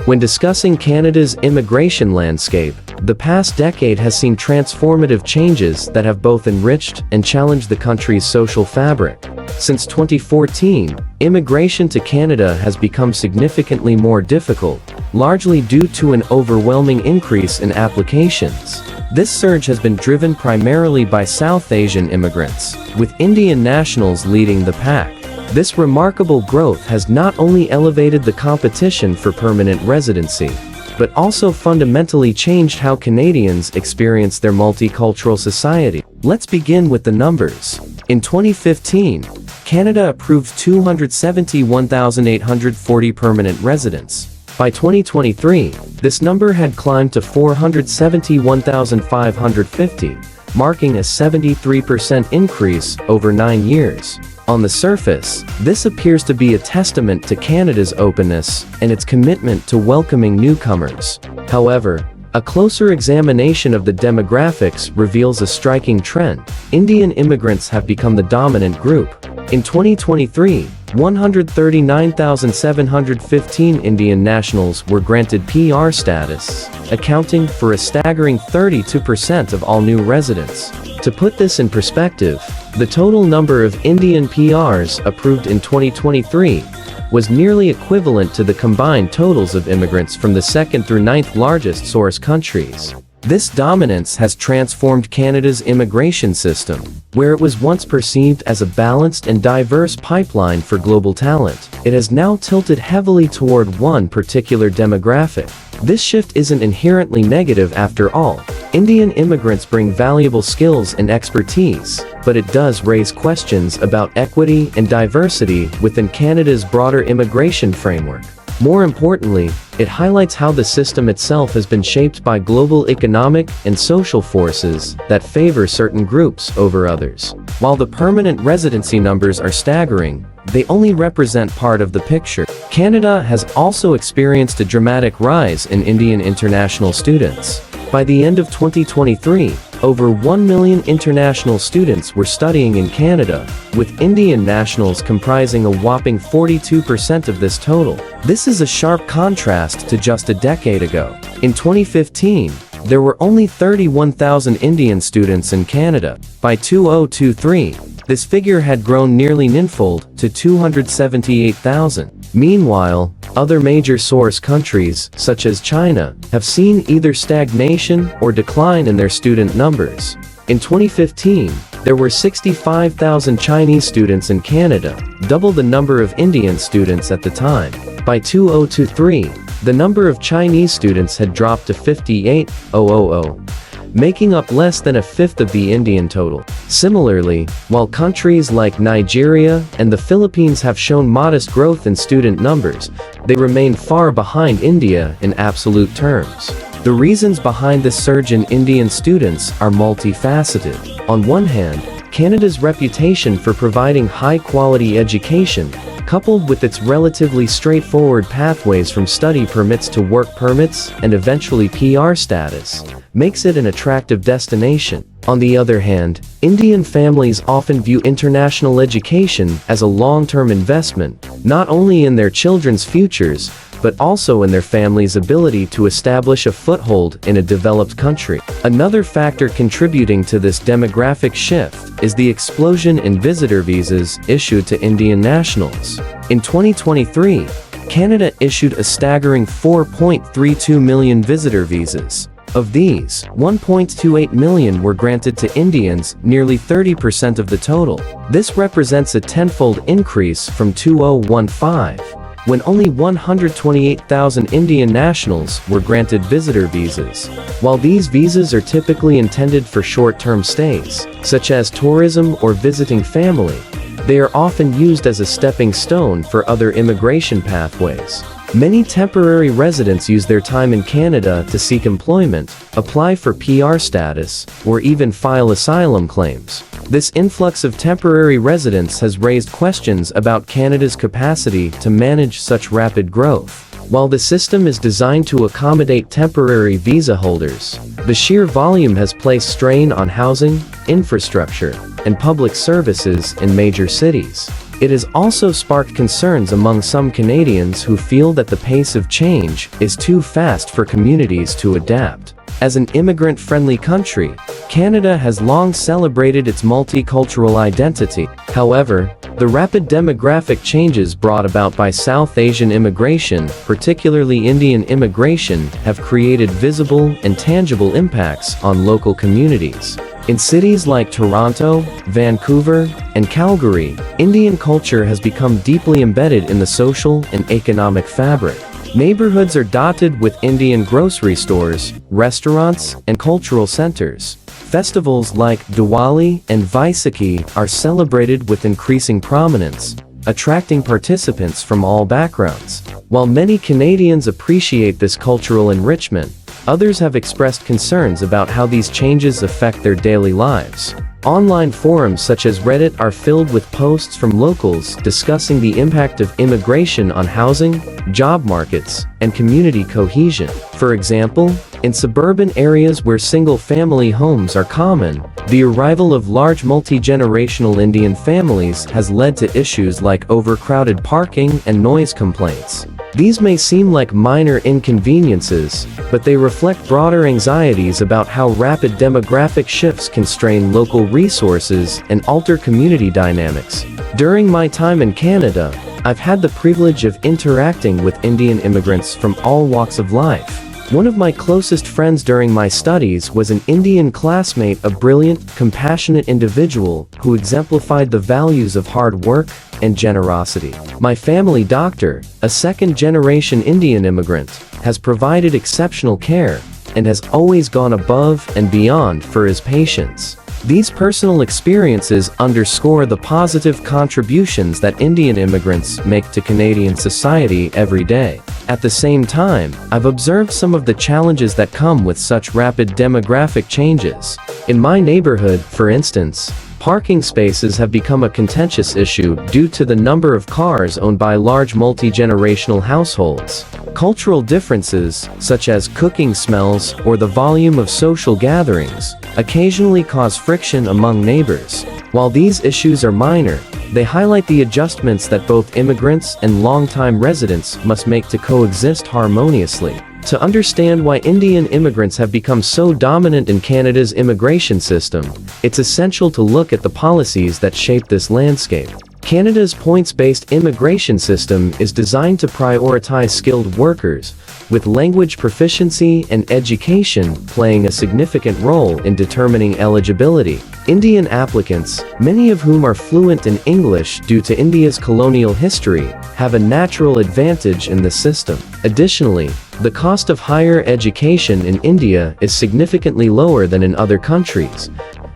When discussing Canada's immigration landscape, the past decade has seen transformative changes that have both enriched and challenged the country's social fabric. Since 2014, immigration to Canada has become significantly more difficult, largely due to an overwhelming increase in applications. This surge has been driven primarily by South Asian immigrants, with Indian nationals leading the pack. This remarkable growth has not only elevated the competition for permanent residency, but also fundamentally changed how Canadians experience their multicultural society. Let's begin with the numbers. In 2015, Canada approved 271,840 permanent residents. By 2023, this number had climbed to 471,550, marking a 73% increase over 9 years. On the surface, this appears to be a testament to Canada's openness and its commitment to welcoming newcomers. However, a closer examination of the demographics reveals a striking trend. Indian immigrants have become the dominant group. In 2023, 139,715 Indian nationals were granted PR status, accounting for a staggering 32% of all new residents. To put this in perspective, the total number of Indian PRs approved in 2023 was nearly equivalent to the combined totals of immigrants from the 2nd through 9th largest source countries. This dominance has transformed Canada's immigration system, where it was once perceived as a balanced and diverse pipeline for global talent. It has now tilted heavily toward one particular demographic. This shift isn't inherently negative after all. Indian immigrants bring valuable skills and expertise, but it does raise questions about equity and diversity within Canada's broader immigration framework. More importantly, it highlights how the system itself has been shaped by global economic and social forces that favor certain groups over others. While the permanent residency numbers are staggering, they only represent part of the picture. Canada has also experienced a dramatic rise in Indian international students. By the end of 2023, over 1 million international students were studying in Canada, with Indian nationals comprising a whopping 42% of this total. This is a sharp contrast to just a decade ago. In 2015, there were only 31,000 Indian students in Canada. By 2023, this figure had grown nearly ninefold to 278,000. Meanwhile, other major source countries, such as China, have seen either stagnation or decline in their student numbers. In 2015, there were 65,000 Chinese students in Canada, double the number of Indian students at the time. By 2023, the number of Chinese students had dropped to 58,000, making up less than a fifth of the Indian total. Similarly, while countries like Nigeria and the Philippines have shown modest growth in student numbers, they remain far behind India in absolute terms. The reasons behind this surge in Indian students are multifaceted. On one hand, Canada's reputation for providing high-quality education, coupled with its relatively straightforward pathways from study permits to work permits and eventually PR status, makes it an attractive destination. On the other hand, Indian families often view international education as a long-term investment, not only in their children's futures, but also in their family's ability to establish a foothold in a developed country. Another factor contributing to this demographic shift is the explosion in visitor visas issued to Indian nationals. In 2023, Canada issued a staggering 4.32 million visitor visas. Of these, 1.28 million were granted to Indians, nearly 30% of the total. This represents a tenfold increase from 2015, when only 128,000 Indian nationals were granted visitor visas. While these visas are typically intended for short-term stays, such as tourism or visiting family, they are often used as a stepping stone for other immigration pathways. Many temporary residents use their time in Canada to seek employment, apply for PR status, or even file asylum claims. This influx of temporary residents has raised questions about Canada's capacity to manage such rapid growth. While the system is designed to accommodate temporary visa holders, the sheer volume has placed strain on housing, infrastructure, and public services in major cities. It has also sparked concerns among some Canadians who feel that the pace of change is too fast for communities to adapt. As an immigrant-friendly country, Canada has long celebrated its multicultural identity. However, the rapid demographic changes brought about by South Asian immigration, particularly Indian immigration, have created visible and tangible impacts on local communities. In cities like Toronto, Vancouver, and Calgary, Indian culture has become deeply embedded in the social and economic fabric. Neighborhoods are dotted with Indian grocery stores, restaurants, and cultural centers. Festivals like Diwali and Vaisakhi are celebrated with increasing prominence, attracting participants from all backgrounds. While many Canadians appreciate this cultural enrichment, others have expressed concerns about how these changes affect their daily lives. Online forums such as Reddit are filled with posts from locals discussing the impact of immigration on housing, job markets, and community cohesion. For example, in suburban areas where single-family homes are common, the arrival of large multi-generational Indian families has led to issues like overcrowded parking and noise complaints. These may seem like minor inconveniences, but they reflect broader anxieties about how rapid demographic shifts can strain local resources and alter community dynamics. During my time in Canada, I've had the privilege of interacting with Indian immigrants from all walks of life. One of my closest friends during my studies was an Indian classmate, a brilliant, compassionate individual who exemplified the values of hard work and generosity. My family doctor, a second-generation Indian immigrant, has provided exceptional care and has always gone above and beyond for his patients. These personal experiences underscore the positive contributions that Indian immigrants make to Canadian society every day. At the same time, I've observed some of the challenges that come with such rapid demographic changes. In my neighborhood, for instance, parking spaces have become a contentious issue due to the number of cars owned by large multi-generational households. Cultural differences, such as cooking smells or the volume of social gatherings, occasionally cause friction among neighbors. While these issues are minor, they highlight the adjustments that both immigrants and long-time residents must make to coexist harmoniously. To understand why Indian immigrants have become so dominant in Canada's immigration system, it's essential to look at the policies that shape this landscape. Canada's points-based immigration system is designed to prioritize skilled workers, with language proficiency and education playing a significant role in determining eligibility. Indian applicants, many of whom are fluent in English due to India's colonial history, have a natural advantage in the system. Additionally, the cost of higher education in India is significantly lower than in other countries,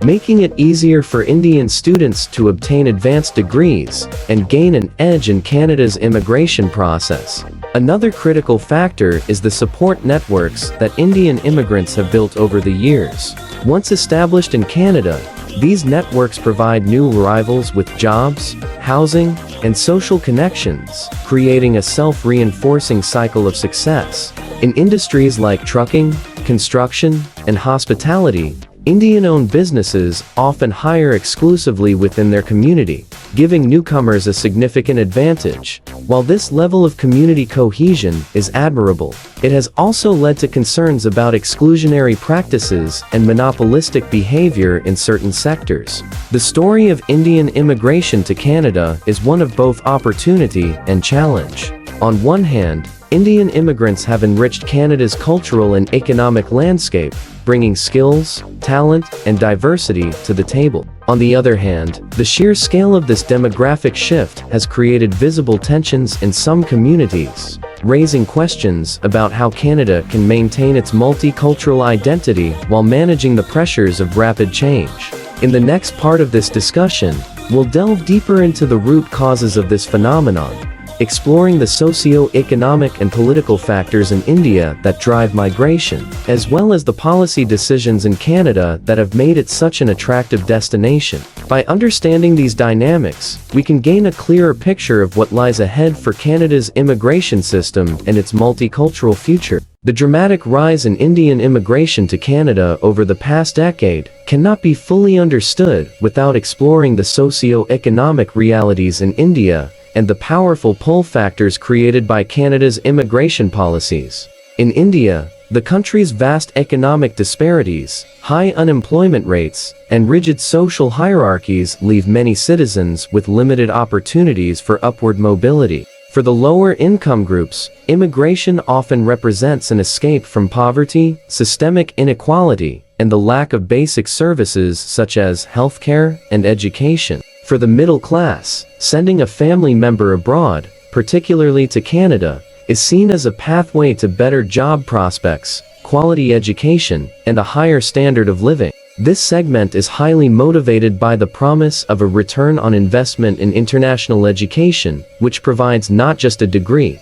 making it easier for Indian students to obtain advanced degrees and gain an edge in Canada's immigration process. Another critical factor is the support networks that Indian immigrants have built over the years. Once established in Canada, these networks provide new arrivals with jobs, housing, and social connections, creating a self-reinforcing cycle of success. In industries like trucking, construction, and hospitality, Indian-owned businesses often hire exclusively within their community, giving newcomers a significant advantage. While this level of community cohesion is admirable, it has also led to concerns about exclusionary practices and monopolistic behavior in certain sectors. The story of Indian immigration to Canada is one of both opportunity and challenge. On one hand, Indian immigrants have enriched Canada's cultural and economic landscape, bringing skills, talent, and diversity to the table. On the other hand, the sheer scale of this demographic shift has created visible tensions in some communities, raising questions about how Canada can maintain its multicultural identity while managing the pressures of rapid change. In the next part of this discussion, we'll delve deeper into the root causes of this phenomenon, exploring the socio-economic and political factors in India that drive migration, as well as the policy decisions in Canada that have made it such an attractive destination. By understanding these dynamics, we can gain a clearer picture of what lies ahead for Canada's immigration system and its multicultural future. The dramatic rise in Indian immigration to Canada over the past decade cannot be fully understood without exploring the socio-economic realities in India and the powerful pull factors created by Canada's immigration policies. In India, the country's vast economic disparities, high unemployment rates, and rigid social hierarchies leave many citizens with limited opportunities for upward mobility. For the lower income groups, immigration often represents an escape from poverty, systemic inequality, and the lack of basic services such as healthcare and education. For the middle class, sending a family member abroad, particularly to Canada, is seen as a pathway to better job prospects, quality education, and a higher standard of living. This segment is highly motivated by the promise of a return on investment in international education, which provides not just a degree,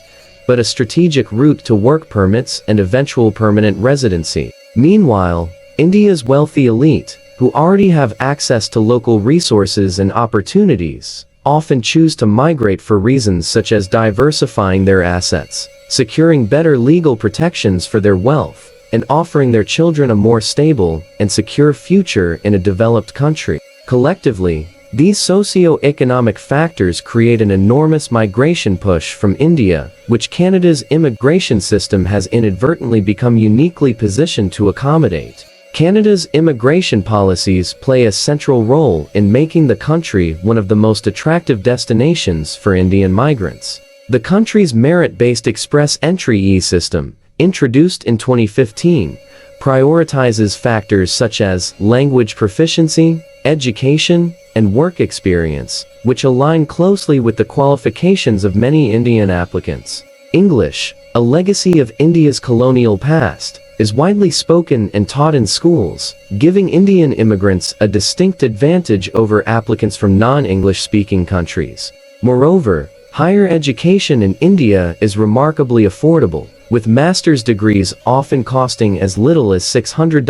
but a strategic route to work permits and eventual permanent residency. Meanwhile, India's wealthy elite, who already have access to local resources and opportunities, often choose to migrate for reasons such as diversifying their assets, securing better legal protections for their wealth, and offering their children a more stable and secure future in a developed country. Collectively, these socio-economic factors create an enormous migration push from India, which Canada's immigration system has inadvertently become uniquely positioned to accommodate. Canada's immigration policies play a central role in making the country one of the most attractive destinations for Indian migrants. The country's merit-based express entry e-system, introduced in 2015, prioritizes factors such as language proficiency, education, and work experience, which align closely with the qualifications of many Indian applicants. English, a legacy of India's colonial past, is widely spoken and taught in schools, giving Indian immigrants a distinct advantage over applicants from non-English speaking countries. Moreover, higher education in India is remarkably affordable, with master's degrees often costing as little as $600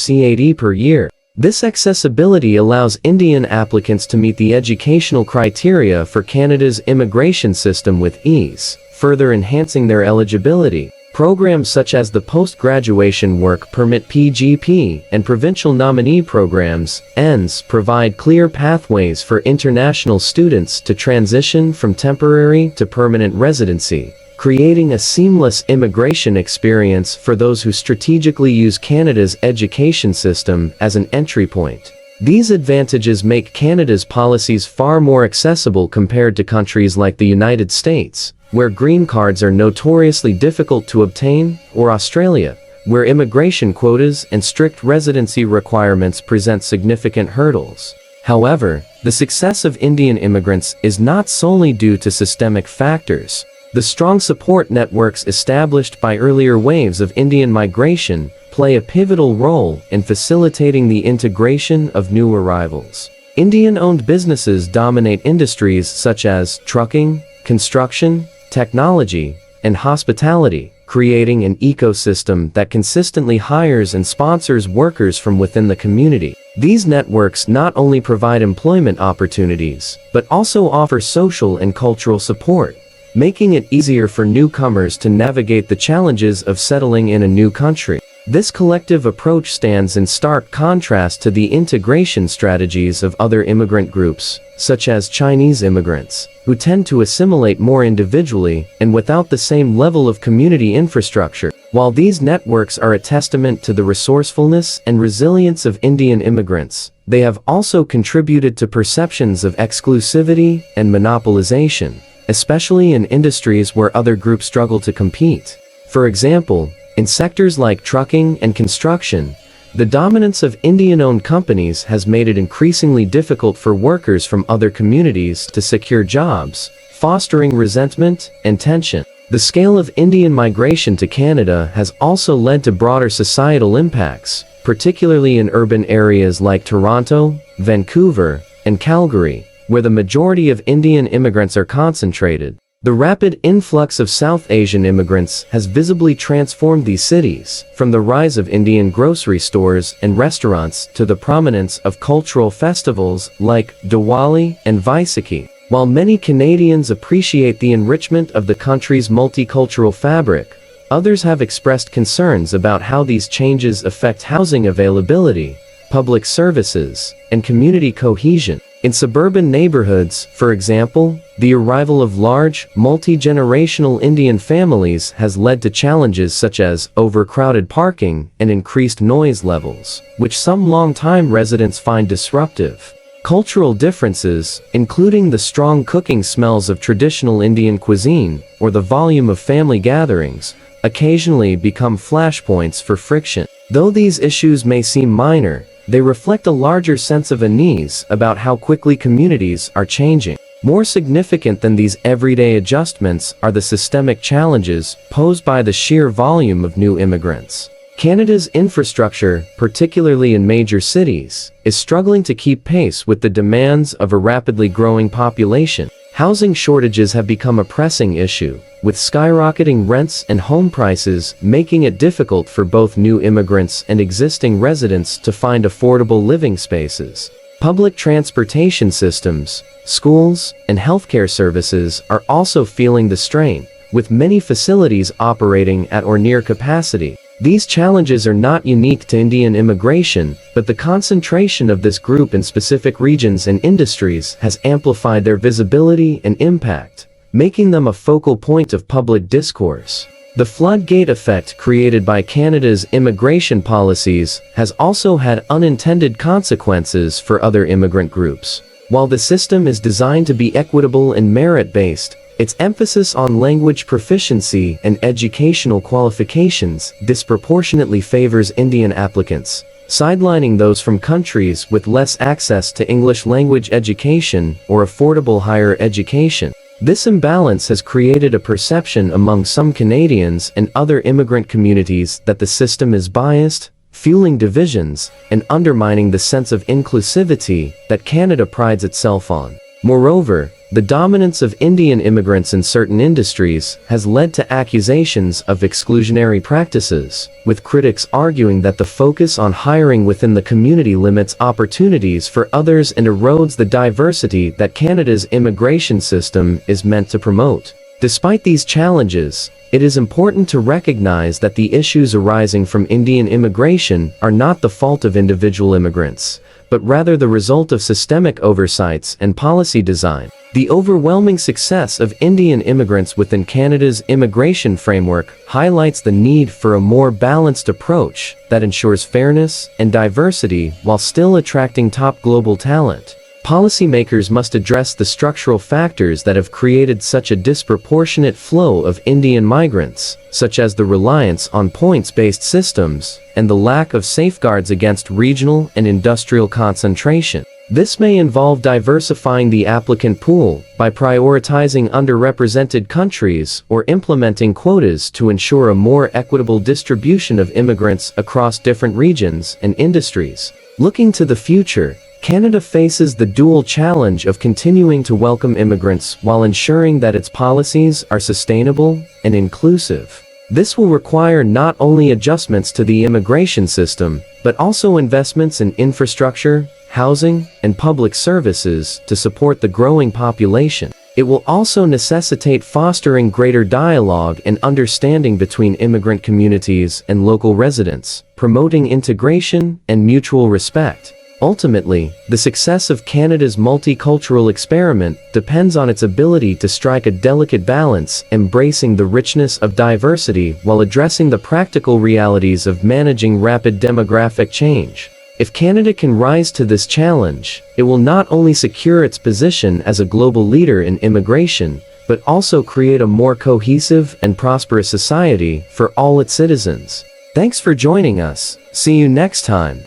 CAD per year. This accessibility allows Indian applicants to meet the educational criteria for Canada's immigration system with ease, further enhancing their eligibility. Programs such as the Post-Graduation Work Permit (PGP) and Provincial Nominee Programs (ENS) provide clear pathways for international students to transition from temporary to permanent residency, creating a seamless immigration experience for those who strategically use Canada's education system as an entry point. These advantages make Canada's policies far more accessible compared to countries like the United States, where green cards are notoriously difficult to obtain, or Australia, where immigration quotas and strict residency requirements present significant hurdles. However, the success of Indian immigrants is not solely due to systemic factors. The strong support networks established by earlier waves of Indian migration play a pivotal role in facilitating the integration of new arrivals. Indian-owned businesses dominate industries such as trucking, construction, technology, and hospitality, creating an ecosystem that consistently hires and sponsors workers from within the community. These networks not only provide employment opportunities, but also offer social and cultural support, making it easier for newcomers to navigate the challenges of settling in a new country. This collective approach stands in stark contrast to the integration strategies of other immigrant groups, such as Chinese immigrants, who tend to assimilate more individually and without the same level of community infrastructure. While these networks are a testament to the resourcefulness and resilience of Indian immigrants, they have also contributed to perceptions of exclusivity and monopolization, especially in industries where other groups struggle to compete. For example, in sectors like trucking and construction, the dominance of Indian-owned companies has made it increasingly difficult for workers from other communities to secure jobs, fostering resentment and tension. The scale of Indian migration to Canada has also led to broader societal impacts, particularly in urban areas like Toronto, Vancouver, and Calgary, where the majority of Indian immigrants are concentrated. The rapid influx of South Asian immigrants has visibly transformed these cities, from the rise of Indian grocery stores and restaurants to the prominence of cultural festivals like Diwali and Vaisakhi. While many Canadians appreciate the enrichment of the country's multicultural fabric, others have expressed concerns about how these changes affect housing availability, public services, and community cohesion. In suburban neighborhoods, for example, the arrival of large, multi-generational Indian families has led to challenges such as overcrowded parking and increased noise levels, which some long-time residents find disruptive. Cultural differences, including the strong cooking smells of traditional Indian cuisine or the volume of family gatherings, occasionally become flashpoints for friction. Though these issues may seem minor, they reflect a larger sense of unease about how quickly communities are changing. More significant than these everyday adjustments are the systemic challenges posed by the sheer volume of new immigrants. Canada's infrastructure, particularly in major cities, is struggling to keep pace with the demands of a rapidly growing population. Housing shortages have become a pressing issue, with skyrocketing rents and home prices making it difficult for both new immigrants and existing residents to find affordable living spaces. Public transportation systems, schools, and healthcare services are also feeling the strain, with many facilities operating at or near capacity. These challenges are not unique to Indian immigration, but the concentration of this group in specific regions and industries has amplified their visibility and impact, making them a focal point of public discourse. The floodgate effect created by Canada's immigration policies has also had unintended consequences for other immigrant groups. While the system is designed to be equitable and merit-based, its emphasis on language proficiency and educational qualifications disproportionately favors Indian applicants, sidelining those from countries with less access to English language education or affordable higher education. This imbalance has created a perception among some Canadians and other immigrant communities that the system is biased, fueling divisions, and undermining the sense of inclusivity that Canada prides itself on. Moreover, the dominance of Indian immigrants in certain industries has led to accusations of exclusionary practices, with critics arguing that the focus on hiring within the community limits opportunities for others and erodes the diversity that Canada's immigration system is meant to promote. Despite these challenges, it is important to recognize that the issues arising from Indian immigration are not the fault of individual immigrants, but rather the result of systemic oversights and policy design. The overwhelming success of Indian immigrants within Canada's immigration framework highlights the need for a more balanced approach that ensures fairness and diversity while still attracting top global talent. Policymakers must address the structural factors that have created such a disproportionate flow of Indian migrants, such as the reliance on points-based systems and the lack of safeguards against regional and industrial concentration. This may involve diversifying the applicant pool by prioritizing underrepresented countries or implementing quotas to ensure a more equitable distribution of immigrants across different regions and industries. Looking to the future, Canada faces the dual challenge of continuing to welcome immigrants while ensuring that its policies are sustainable and inclusive. This will require not only adjustments to the immigration system, but also investments in infrastructure, housing, and public services to support the growing population. It will also necessitate fostering greater dialogue and understanding between immigrant communities and local residents, promoting integration and mutual respect. Ultimately, the success of Canada's multicultural experiment depends on its ability to strike a delicate balance, embracing the richness of diversity while addressing the practical realities of managing rapid demographic change. If Canada can rise to this challenge, it will not only secure its position as a global leader in immigration, but also create a more cohesive and prosperous society for all its citizens. Thanks for joining us. See you next time.